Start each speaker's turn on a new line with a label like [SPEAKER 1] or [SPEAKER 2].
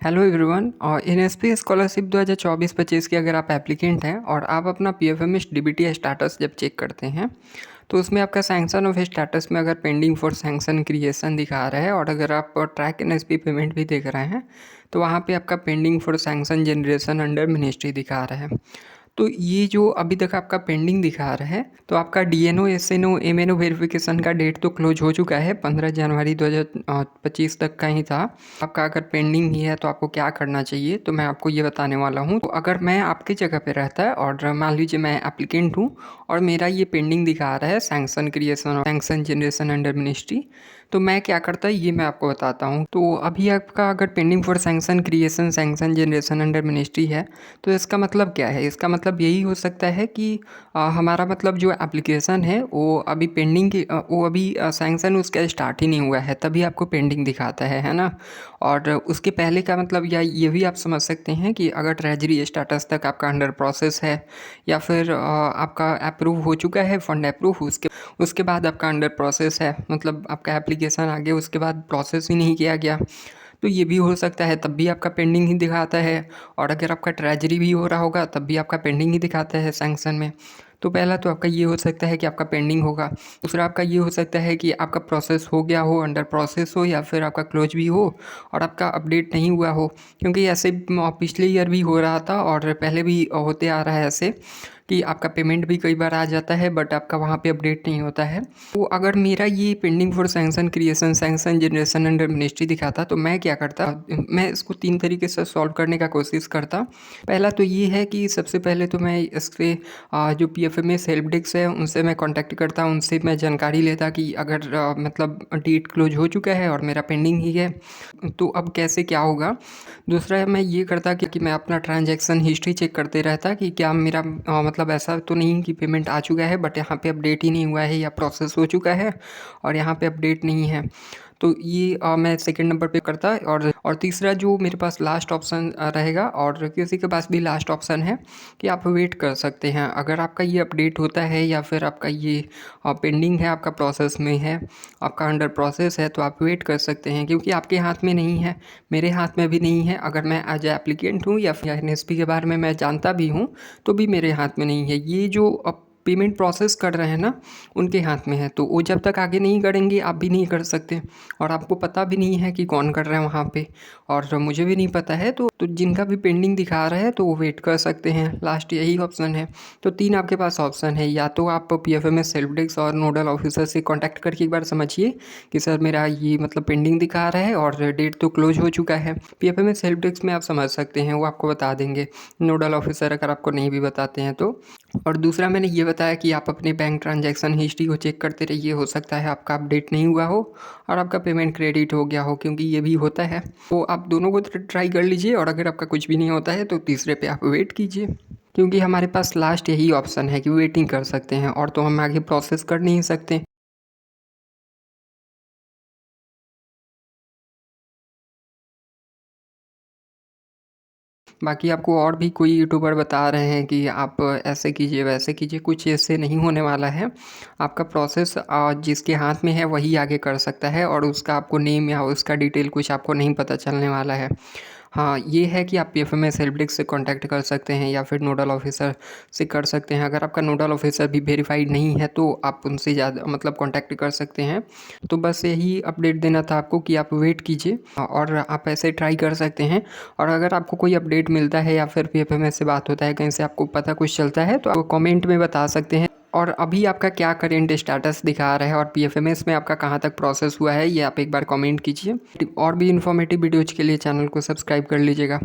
[SPEAKER 1] Hello everyone. और NSP scholarship 2024-25 के अगर आप एप्लीकेंट हैं और आप अपना पीएफएमएस डीबीटी स्टेटस जब चेक करते हैं तो उसमें आपका सैंक्शन ऑफ स्टेटस में अगर पेंडिंग फॉर सैंक्शन क्रिएशन दिखा रहा है और अगर आप ट्रैक एनएसपी पेमेंट भी देख रहे हैं तो वहाँ पे आपका pending for sanction generation under ministry दिखा रहा है। तो ये जो अभी तक आपका पेंडिंग दिखा रहा है तो आपका डीएनओ एसएनओ एमएनओ वेरिफिकेशन का डेट तो क्लोज हो चुका है, 15 जनवरी 2025 तक का ही था। आपका अगर पेंडिंग ही है तो आपको क्या करना चाहिए तो मैं आपको ये बताने वाला हूँ। तो अगर मैं आपकी जगह पे रहता है और मान लीजिए मैं एप्लीकेंट हूँ और मेरा ये पेंडिंग दिखा रहा है सैंक्शन क्रिएशन और सैंक्शन जनरेशन अंडर मिनिस्ट्री, तो मैं क्या करता है ये मैं आपको बताता हूँ। तो अभी आपका अगर pending for sanction creation sanction generation under ministry है तो इसका मतलब क्या है? इसका मतलब यही हो सकता है कि हमारा मतलब जो एप्लीकेशन है वो अभी पेंडिंग की वो अभी सैंक्शन उसका स्टार्ट ही नहीं हुआ है तभी आपको पेंडिंग दिखाता है ना। और उसके पहले का मतलब या ये भी आप समझ सकते हैं कि अगर ट्रेजरी स्टेटस तक आपका अंडर प्रोसेस है या फिर आपका अप्रूव हो चुका है फंड अप्रूव, उसके बाद आपका अंडर प्रोसेस है, मतलब आपका एप्लीकेशन आ गया उसके बाद प्रोसेस ही नहीं किया गया, तो ये भी हो सकता है तब भी आपका पेंडिंग ही दिखाता है। और अगर आपका ट्रेजरी भी हो रहा होगा तब भी आपका पेंडिंग ही दिखाता है सैंक्शन में। तो पहला तो आपका ये हो सकता है कि आपका पेंडिंग होगा। दूसरा आपका ये हो सकता है कि आपका प्रोसेस हो गया हो, अंडर प्रोसेस हो या फिर आपका क्लोज भी हो और आपका अपडेट नहीं हुआ हो, क्योंकि ऐसे पिछले ईयर भी हो रहा था और पहले भी होते आ रहा है ऐसे कि आपका पेमेंट भी कई बार आ जाता है बट आपका वहाँ पे अपडेट नहीं होता है। तो अगर मेरा ये pending for sanction creation sanction generation under ministry दिखाता तो मैं क्या करता, मैं इसको 3 तरीके से सॉल्व करने का कोशिश करता। पहला तो ये है कि सबसे पहले तो मैं इससे जो पीएफएमएस हेल्प डेस्क है उनसे मैं कांटेक्ट करता, उनसे मैं जानकारी लेता कि अगर मतलब डेट क्लोज हो चुका है और मेरा पेंडिंग ही है तो अब कैसे क्या होगा। दूसरा मैं ये करता कि मैं अपना ट्रांजैक्शन हिस्ट्री चेक करते रहता कि क्या मेरा मतलब ऐसा तो नहीं कि पेमेंट आ चुका है बट यहाँ पे अपडेट ही नहीं हुआ है या प्रोसेस हो चुका है और यहाँ पे अपडेट नहीं है। तो ये मैं सेकंड नंबर पे करता। और तीसरा जो मेरे पास लास्ट ऑप्शन रहेगा और किसी के पास भी लास्ट ऑप्शन है कि आप वेट कर सकते हैं। अगर आपका ये अपडेट होता है या फिर आपका ये पेंडिंग है, आपका प्रोसेस में है, आपका अंडर प्रोसेस है, तो आप वेट कर सकते हैं क्योंकि आपके हाथ में नहीं है, मेरे हाथ में भी नहीं है। अगर मैं एज एप्लीकेंट हूँ या फिर एनएसपी के बारे में मैं जानता भी हूँ तो भी मेरे हाथ में नहीं है। ये जो पेमेंट प्रोसेस कर रहे हैं ना उनके हाथ में है, तो वो जब तक आगे नहीं करेंगे आप भी नहीं कर सकते और आपको पता भी नहीं है कि कौन कर रहा है वहाँ पे और मुझे भी नहीं पता है। तो जिनका भी पेंडिंग दिखा रहा है तो वो वेट कर सकते हैं, लास्ट यही ऑप्शन है। तो 3 आपके पास ऑप्शन है, या तो आप पीएफएमएस हेल्प डेस्क और नोडल ऑफिसर से कांटेक्ट करके एक बार समझिए कि सर मेरा ये मतलब पेंडिंग दिखा रहा है और डेट तो क्लोज हो चुका है। पीएफएमएस हेल्प डेस्क में आप समझ सकते हैं, वो आपको बता देंगे। नोडल ऑफिसर अगर आपको नहीं भी बताते हैं तो। और दूसरा मैंने ये बताया कि आप अपने बैंक ट्रांजैक्शन हिस्ट्री को चेक करते रहिए, हो सकता है आपका अपडेट नहीं हुआ हो और आपका पेमेंट क्रेडिट हो गया हो, क्योंकि ये भी होता है। तो आप दोनों को ट्राई कर लीजिए और अगर आपका कुछ भी नहीं होता है तो तीसरे पे आप वेट कीजिए, क्योंकि हमारे पास लास्ट यही ऑप्शन है कि वेटिंग कर सकते हैं और तो हम आगे प्रोसेस कर नहीं सकते। बाकी आपको और भी कोई यूट्यूबर बता रहे हैं कि आप ऐसे कीजिए वैसे कीजिए, कुछ ऐसे नहीं होने वाला है। आपका प्रोसेस जिसके हाथ में है वही आगे कर सकता है और उसका आपको नेम या उसका डिटेल कुछ आपको नहीं पता चलने वाला है। हाँ, ये है कि आप पीएफएमएस हेल्प डेस्क से कांटेक्ट कर सकते हैं या फिर नोडल ऑफिसर से कर सकते हैं। अगर आपका नोडल ऑफिसर भी वेरीफाइड नहीं है तो आप उनसे ज़्यादा मतलब कांटेक्ट कर सकते हैं। तो बस यही अपडेट देना था आपको कि आप वेट कीजिए और आप ऐसे ट्राई कर सकते हैं। और अगर आपको कोई अपडेट मिलता है या फिर पीएफएमएस से बात होता है, कहीं से आपको पता कुछ चलता है तो आप कमेंट में बता सकते हैं। और अभी आपका क्या करेंट स्टेटस दिखा रहा है और पीएफएमएस में आपका कहाँ तक प्रोसेस हुआ है ये आप एक बार कमेंट कीजिए। और भी इन्फॉर्मेटिव वीडियोज़ के लिए चैनल को सब्सक्राइब कर लीजिएगा।